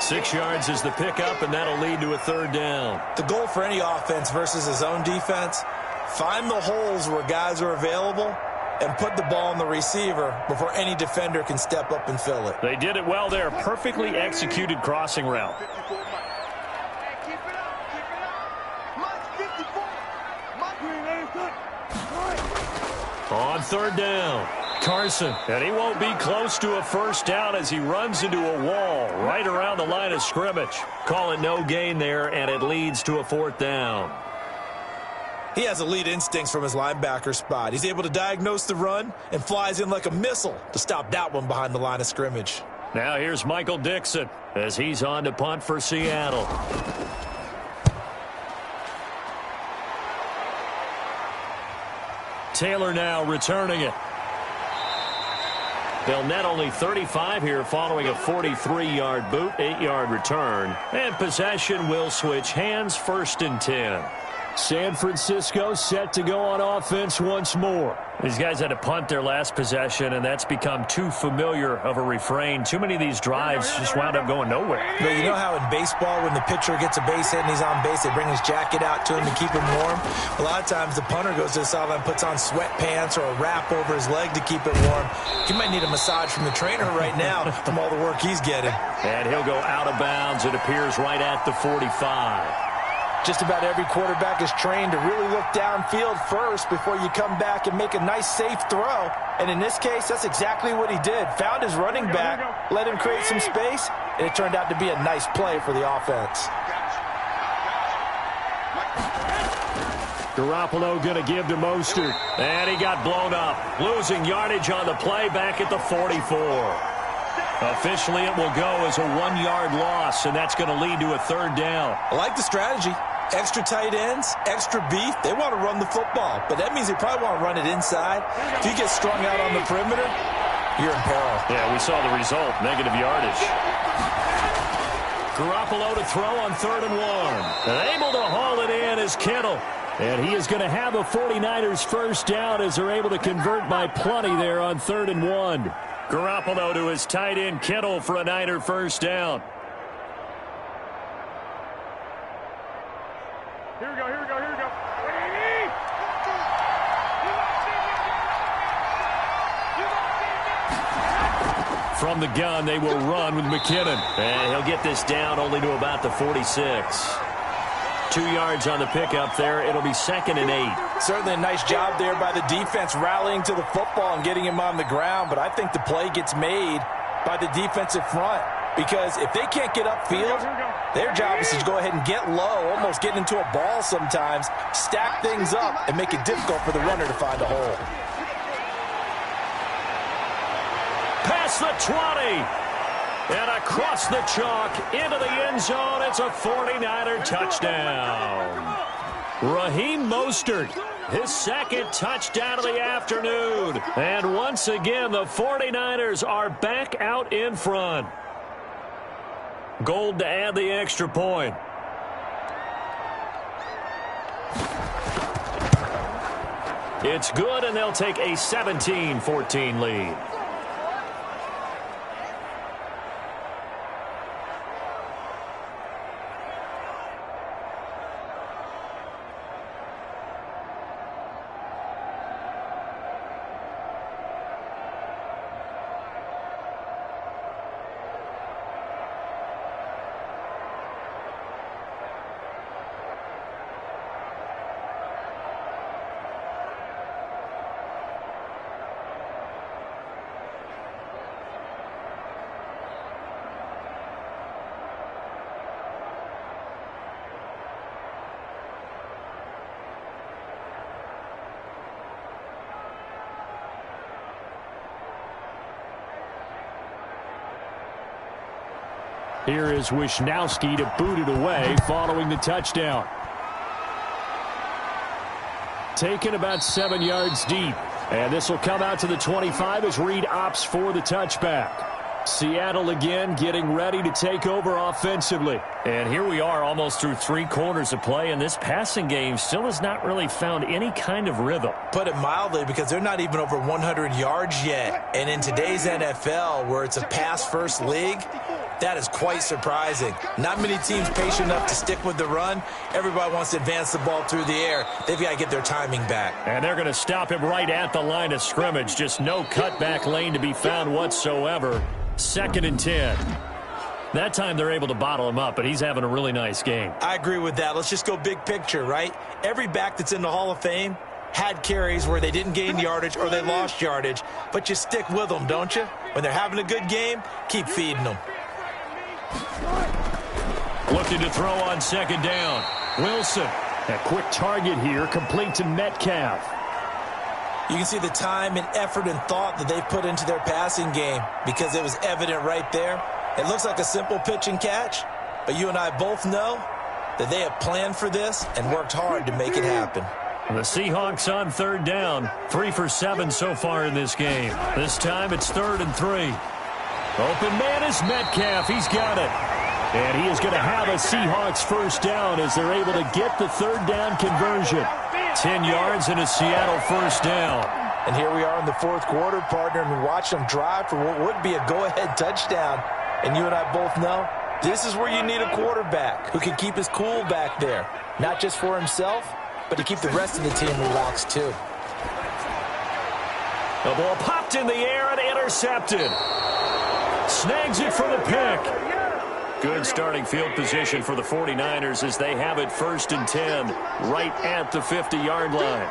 S1: 6 yards is the pickup, and that'll lead to a 3rd down.
S3: The goal for any offense versus his own defense, find the holes where guys are available and put the ball on the receiver before any defender can step up and fill it.
S1: They did it well there. Perfectly executed crossing route. On 3rd down, Carson, and he won't be close to a first down as he runs into a wall right around the line of scrimmage. Call it no gain there, and it leads to a 4th down.
S3: He has elite instincts from his linebacker spot. He's able to diagnose the run and flies in like a missile to stop that one behind the line of scrimmage.
S1: Now here's Michael Dixon as he's on to punt for Seattle. Taylor now returning it. They'll net only 35 here following a 43-yard boot, 8-yard return. And possession will switch hands, 1st and 10.
S2: San Francisco set to go on offense once more.
S1: These guys had to punt their last possession, and that's become too familiar of a refrain. Too many of these drives just wound up going nowhere.
S3: But you know how in baseball, when the pitcher gets a base hit and he's on base, they bring his jacket out to him to keep him warm? A lot of times the punter goes to the sideline, puts on sweatpants or a wrap over his leg to keep it warm. He might need a massage from the trainer right now from all the work he's getting.
S1: And he'll go out of bounds. It appears right at the 45.
S3: Just about every quarterback is trained to really look downfield first before you come back and make a nice, safe throw. And in this case, that's exactly what he did. Found his running back, let him create some space, and it turned out to be a nice play for the offense.
S2: Garoppolo going to give to Mostert.
S1: And he got blown up. Losing yardage on the play back at the 44. Officially, it will go as a 1-yard loss, and that's going to lead to a 3rd down.
S3: I like the strategy. Extra tight ends, extra beef. They want to run the football, but that means they probably want to run it inside. If you get strung out on the perimeter, you're in peril.
S1: Yeah, we saw the result, negative yardage. Garoppolo to throw on 3rd and 1. And able to haul it in is Kittle.
S2: And he is going to have a 49ers first down as they're able to convert by plenty there on 3rd and 1.
S1: Garoppolo to his tight end Kittle for a Niner first down.
S4: Here we go, here we go, here we go.
S1: From the gun, they will run with McKinnon. And he'll get this down only to about the 46. 2 yards on the pickup there. It'll be 2nd and 8.
S3: Certainly a nice job there by the defense rallying to the football and getting him on the ground. But I think the play gets made by the defensive front. Because if they can't get upfield, their job is to go ahead and get low, almost get into a ball sometimes, stack things up, and make it difficult for the runner to find a hole.
S1: Past the 20. And across the chalk into the end zone. It's a 49er touchdown. Raheem Mostert, his 2nd touchdown of the afternoon. And once again, the 49ers are back out in front. Gold to add the extra point. It's good, and they'll take a 17-14 lead.
S2: Here is Wisnowski to boot it away following the touchdown. Taken about 7 yards deep. And this will come out to the 25 as Reed opts for the touchback. Seattle again getting ready to take over offensively.
S1: And here we are almost through 3 quarters of play, and this passing game still has not really found any kind of rhythm.
S3: Put it mildly, because they're not even over 100 yards yet. And in today's NFL, where it's a pass-first league, that is quite surprising. Not many teams patient enough to stick with the run. Everybody wants to advance the ball through the air. They've got to get their timing back.
S1: And they're going to stop him right at the line of scrimmage. Just no cutback lane to be found whatsoever. 2nd and 10. That time they're able to bottle him up, but he's having a really nice game.
S3: I agree with that. Let's just go big picture, right? Every back that's in the Hall of Fame had carries where they didn't gain yardage or they lost yardage, but you stick with them, don't you? When they're having a good game, keep feeding them.
S1: Looking to throw on second down. Wilson.
S2: A quick target here, complete to Metcalf.
S3: You can see the time and effort and thought that they put into their passing game because it was evident right there. It looks like a simple pitch and catch, but you and I both know that they have planned for this and worked hard to make it happen.
S1: The Seahawks on third down. 3 for 7 so far in this game. This time it's 3rd and 3. Open man is Metcalf. He's got it.
S2: And he is going to have a Seahawks first down as they're able to get the third down conversion.
S1: 10 yards and a Seattle first down.
S3: And here we are in the fourth quarter, partner, and we watch them drive for what would be a go-ahead touchdown. And you and I both know this is where you need a quarterback who can keep his cool back there, not just for himself, but to keep the rest of the team relaxed too.
S1: The ball popped in the air and intercepted. Snags it for the pick. Good starting field position for the 49ers as they have it 1st and 10 right at the 50-yard line.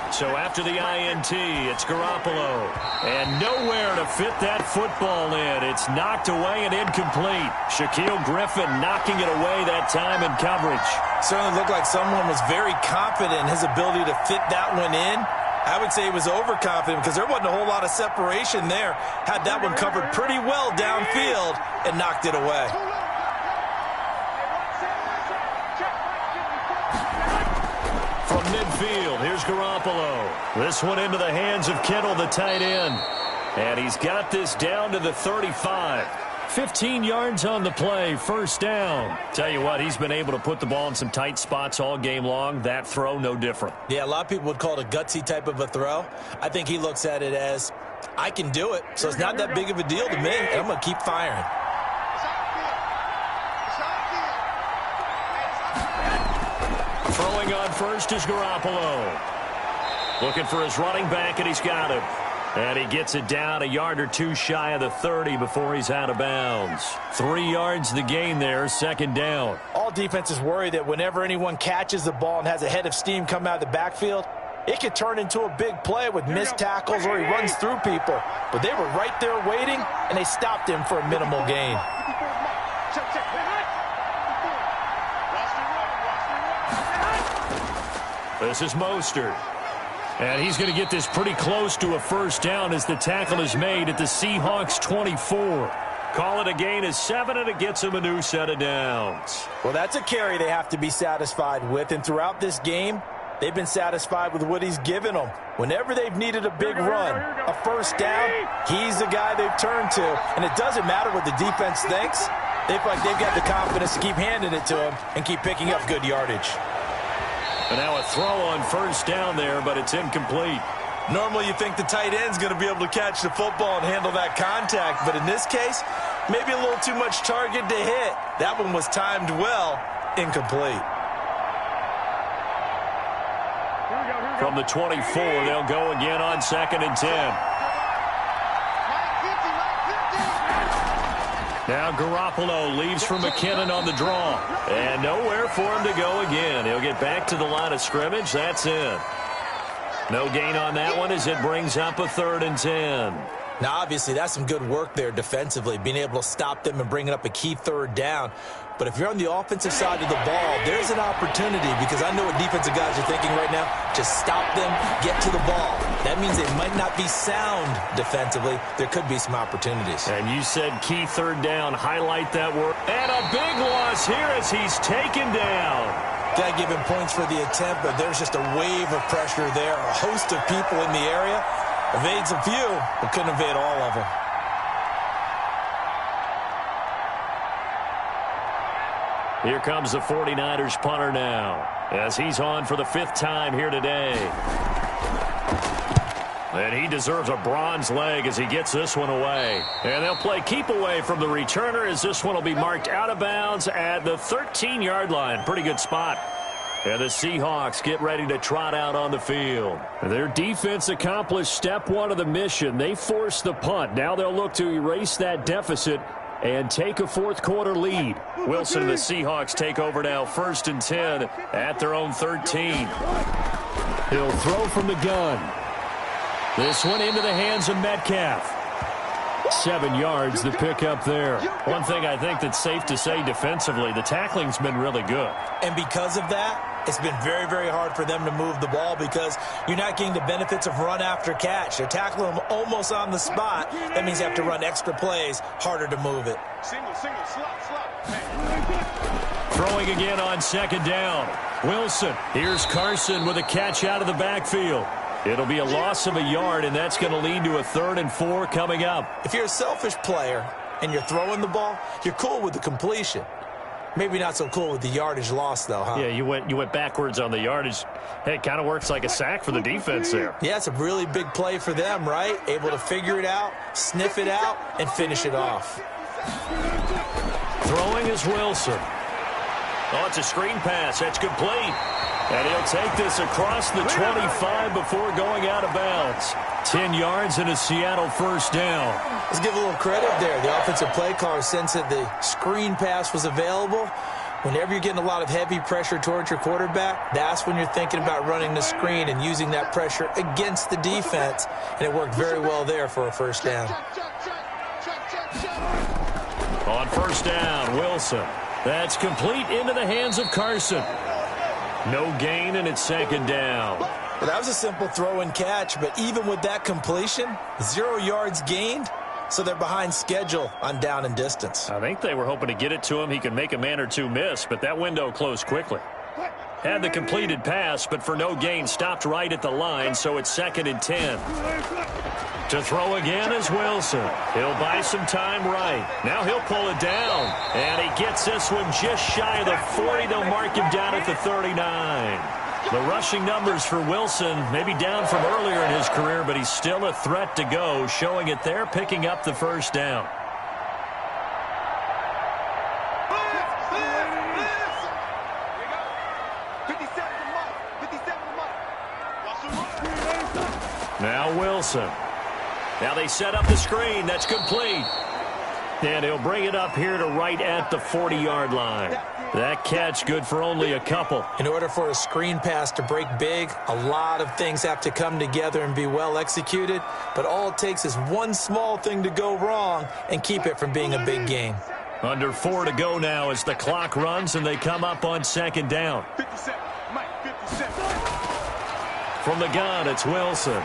S1: So after the INT, it's Garoppolo. And nowhere to fit that football in. It's knocked away and incomplete. Shaquille Griffin knocking it away that time in coverage.
S3: Certainly looked like someone was very confident in his ability to fit that one in. I would say he was overconfident because there wasn't a whole lot of separation there. Had that one covered pretty well downfield and knocked it away.
S1: From midfield, here's Garoppolo. This one into the hands of Kittle, the tight end. And he's got this down to the 35. 15 yards on the play, first down. Tell you what, he's been able to put the ball in some tight spots all game long. That throw, no different.
S3: Yeah, a lot of people would call it a gutsy type of a throw. I think he looks at it as, I can do it, so it's not that big of a deal to me, and I'm going to keep firing.
S1: Throwing on first is Garoppolo. Looking for his running back, and he's got him. And he gets it down a yard or two shy of the 30 before he's out of bounds. 3 yards the gain there, second down.
S3: All defenses worry that whenever anyone catches the ball and has a head of steam come out of the backfield, it could turn into a big play with missed tackles or he runs through people. But they were right there waiting, and they stopped him for a minimal gain.
S1: This is Mostert. And he's going to get this pretty close to a first down as the tackle is made at the Seahawks 24. Call it a gain of 7, and it gets him a new set of downs.
S3: Well, that's a carry they have to be satisfied with. And throughout this game, they've been satisfied with what he's given them. Whenever they've needed a big run, a first down, he's the guy they've turned to. And it doesn't matter what the defense thinks. They feel like they've got the confidence to keep handing it to him and keep picking up good yardage.
S1: And now a throw on first down there, but it's incomplete.
S3: Normally you think the tight end's going to be able to catch the football and handle that contact, but in this case, maybe a little too much target to hit. That one was timed well, incomplete.
S1: From the 24, they'll go again on 2nd and 10. Now Garoppolo leaves for McKinnon on the draw. And nowhere for him to go again. He'll get back to the line of scrimmage. That's it. No gain on that one as it brings up a 3rd and 10.
S3: Now, obviously, that's some good work there defensively, being able to stop them and bringing up a key 3rd down. But if you're on the offensive side of the ball, there's an opportunity because I know what defensive guys are thinking right now. Just stop them, get to the ball. That means they might not be sound defensively. There could be some opportunities.
S1: And you said key 3rd down. Highlight that word. And a big loss here as he's taken down.
S3: Got to give him points for the attempt, but there's just a wave of pressure there. A host of people in the area. Evades a few, but couldn't evade all of them.
S1: Here comes the 49ers punter now as he's on for the 5th time here today. And he deserves a bronze leg as he gets this one away. And they'll play keep away from the returner as this one will be marked out of bounds at the 13-yard line. Pretty good spot. And the Seahawks get ready to trot out on the field. Their defense accomplished step 1 of the mission. They forced the punt. Now they'll look to erase that deficit and take a 4th quarter lead. Wilson and the Seahawks take over now 1st and 10 at their own 13. He'll throw from the gun. This one into the hands of Metcalf. 7 yards the pick up there. One thing I think that's safe to say defensively, the tackling's been really good.
S3: And because of that, it's been very, very hard for them to move the ball because you're not getting the benefits of run after catch. They're tackling them almost on the spot. That means you have to run extra plays, harder to move it.
S4: Single, slot.
S1: Throwing again on second down. Wilson. Here's Carson with a catch out of the backfield. It'll be a loss of a yard, and that's going to lead to a 3rd and 4 coming up.
S3: If you're a selfish player and you're throwing the ball, you're cool with the completion. Maybe not so cool with the yardage loss, though, huh?
S1: Yeah, you went backwards on the yardage. Hey, it kind of works like a sack for the defense there.
S3: Yeah, it's a really big play for them, right? Able to figure it out, sniff it out, and finish it off.
S1: Throwing is Wilson. Oh, it's a screen pass. That's complete. And he'll take this across the 25 before going out of bounds. 10 yards and a Seattle first down.
S3: Let's give a little credit there. The offensive play caller sensed that the screen pass was available. Whenever you're getting a lot of heavy pressure towards your quarterback, that's when you're thinking about running the screen and using that pressure against the defense. And it worked very well there for a first down.
S1: On first down, Wilson. That's complete into the hands of Carson. No gain, and it's second down.
S3: Well, that was a simple throw and catch, but even with that completion, 0 yards gained, so they're behind schedule on down and distance.
S1: I think they were hoping to get it to him. He could make a man or two miss, but that window closed quickly. Had the completed pass, but for no gain, stopped right at the line, so it's 2nd and 10. To throw again is Wilson. He'll buy some time right. Now he'll pull it down. And he gets this one just shy of the 40. They'll mark him down at the 39. The rushing numbers for Wilson maybe down from earlier in his career, but he's still a threat to go, showing it there, picking up the first down. Now Wilson. Now they set up the screen. That's complete. And he'll bring it up here to right at the 40-yard line. That catch good for only a couple.
S3: In order for a screen pass to break big, a lot of things have to come together and be well executed. But all it takes is one small thing to go wrong and keep it from being a big game.
S1: Under 4 to go now as the clock runs and they come up on second down.
S4: 57, Mike, 57.
S1: From the gun, it's Wilson.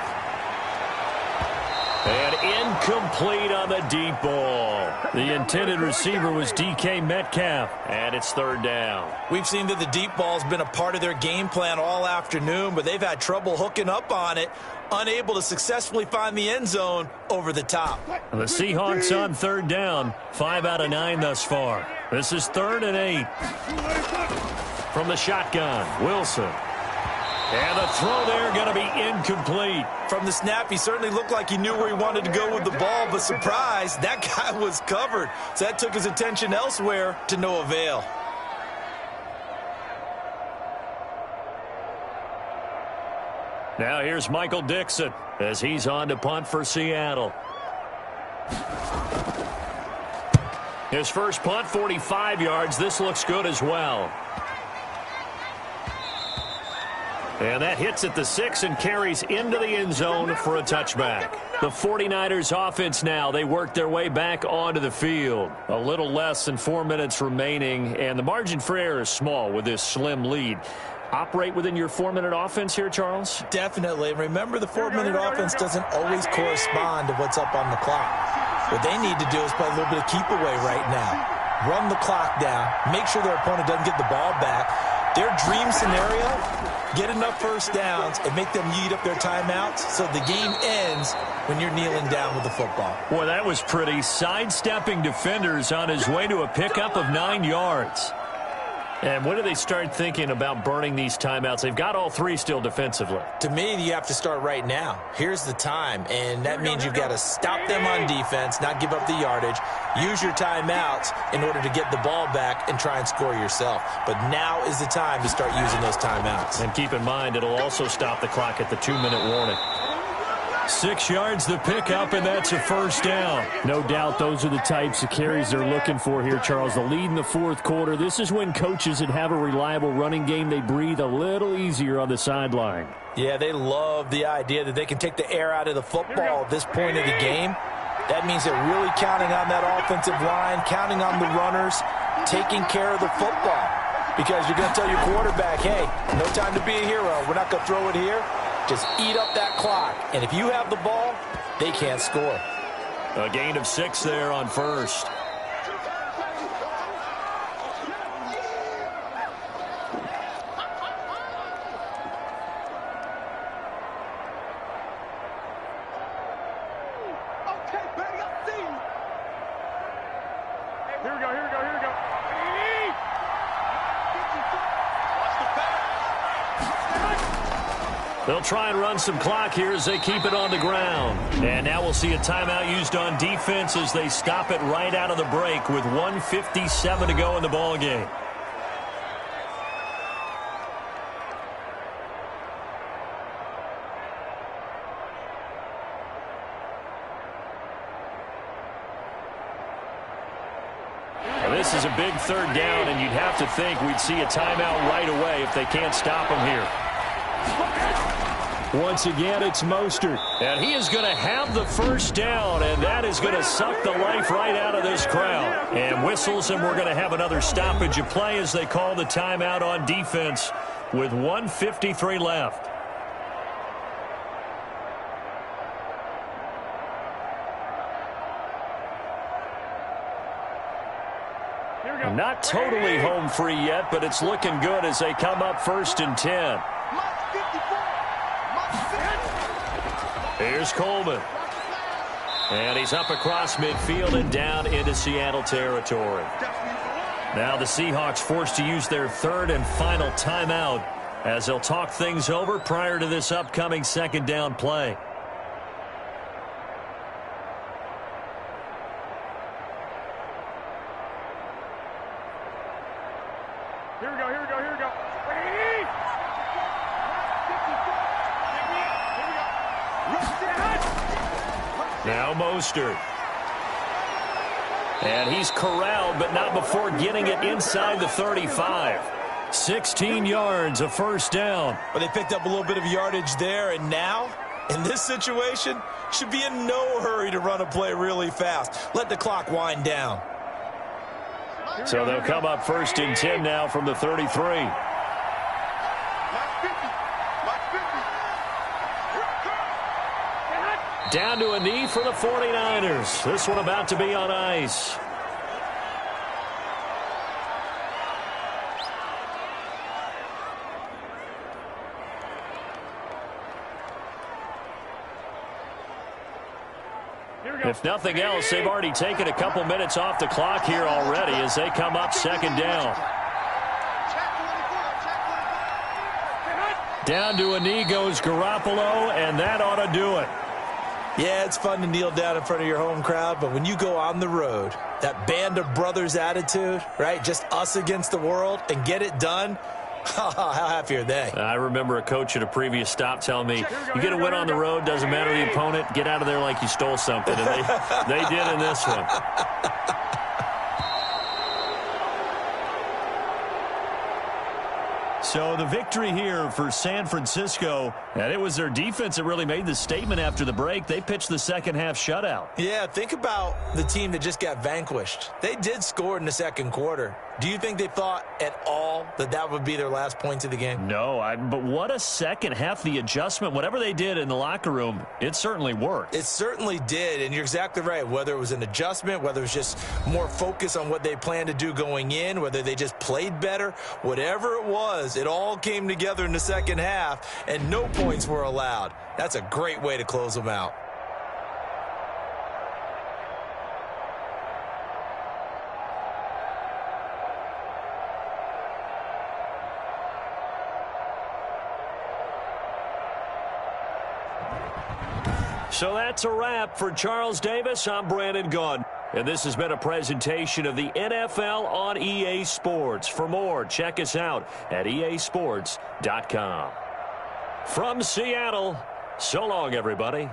S1: And incomplete on the deep ball. The intended receiver was DK Metcalf, and it's 3rd down.
S3: We've seen that the deep ball's been a part of their game plan all afternoon, but they've had trouble hooking up on it, unable to successfully find the end zone over the top.
S1: The Seahawks on 3rd down, 5 out of 9 thus far. This is 3rd and 8. From the shotgun, Wilson. And the throw there going to be incomplete.
S3: From the snap, he certainly looked like he knew where he wanted to go with the ball, but surprise, that guy was covered. So that took his attention elsewhere to no avail.
S1: Now here's Michael Dixon as he's on to punt for Seattle. His first punt, 45 yards. This looks good as well. And that hits at the 6 and carries into the end zone for a touchback. The 49ers offense now, they work their way back onto the field. A little less than 4 minutes remaining, and the margin for error is small with this slim lead. Operate within your 4-minute offense here, Charles?
S3: Definitely. Remember, the 4-minute offense doesn't always correspond to what's up on the clock. What they need to do is play a little bit of keep away right now. Run the clock down. Make sure their opponent doesn't get the ball back. Their dream scenario, get enough first downs and make them eat up their timeouts so the game ends when you're kneeling down with the football.
S1: Boy, that was pretty. Sidestepping defenders on his way to a pickup of 9 yards. And when do they start thinking about burning these timeouts? They've got all 3 still defensively.
S3: To me, you have to start right now. Here's the time, and that means you've got to stop them on defense, not give up the yardage, use your timeouts in order to get the ball back and try and score yourself. But now is the time to start using those timeouts.
S1: And keep in mind, it'll also stop the clock at the 2-minute warning. 6 yards the pickup, and that's a first down.
S2: No doubt those are the types of carries they're looking for here, Charles. The lead in the fourth quarter. This is when coaches that have a reliable running game, they breathe a little easier on the sideline.
S3: Yeah, they love the idea that they can take the air out of the football at this point of the game. That means they're really counting on that offensive line, counting on the runners, taking care of the football. Because you're going to tell your quarterback, hey, no time to be a hero. We're not going to throw it here. Just eat up that clock. And if you have the ball, they can't score.
S1: A gain of 6 there on first. They'll try and run some clock here as they keep it on the ground. And now we'll see a timeout used on defense as they stop it right out of the break with 1:57 to go in the ball game. This is a big third down, and you'd have to think we'd see a timeout right away if they can't stop them here.
S2: Once again, it's Mostert.
S1: And he is going to have the first down, and that is going to suck the life right out of this crowd. And whistles, and we're going to have another stoppage of play as they call the timeout on defense with 1:53 left. Not totally home free yet, but it's looking good as they come up 1st and 10. Here's Coleman. And he's up across midfield and down into Seattle territory. Now the Seahawks forced to use their third and final timeout as they'll talk things over prior to this upcoming second down play.
S4: Here we go, here we go, here we go.
S1: Now Mostert. And he's corralled, but not before getting it inside the 35. 16 yards, a first down.
S3: But they picked up a little bit of yardage there, and now, in this situation, should be in no hurry to run a play really fast. Let the clock wind down.
S1: So they'll come up 1st and 10 now from the 33. Down to a knee for the 49ers. This one about to be on ice. If nothing else, they've already taken a couple minutes off the clock here already as they come up 2nd down. Down to a knee goes Garoppolo, and that ought to do it.
S3: Yeah, it's fun to kneel down in front of your home crowd, but when you go on the road, that band of brothers attitude, right, just us against the world, and get it done, how happy are they?
S1: I remember a coach at a previous stop telling me, you get a win on the road, doesn't matter the opponent, get out of there like you stole something. And they did in this one. So the victory here for San Francisco, and it was their defense that really made the statement after the break. They pitched the second half shutout.
S3: Yeah, think about the team that just got vanquished. They did score in the second quarter. Do you think they thought at all that that would be their last points of the game?
S1: No, but what a second half. The adjustment, whatever they did in the locker room, it certainly worked.
S3: It certainly did, and you're exactly right. Whether it was an adjustment, whether it was just more focus on what they planned to do going in, whether they just played better, whatever it was, it all came together in the second half, and no points were allowed. That's a great way to close them out.
S1: So that's a wrap for Charles Davis. I'm Brandon Gaudin. And this has been a presentation of the NFL on EA Sports. For more, check us out at easports.com. From Seattle, so long, everybody.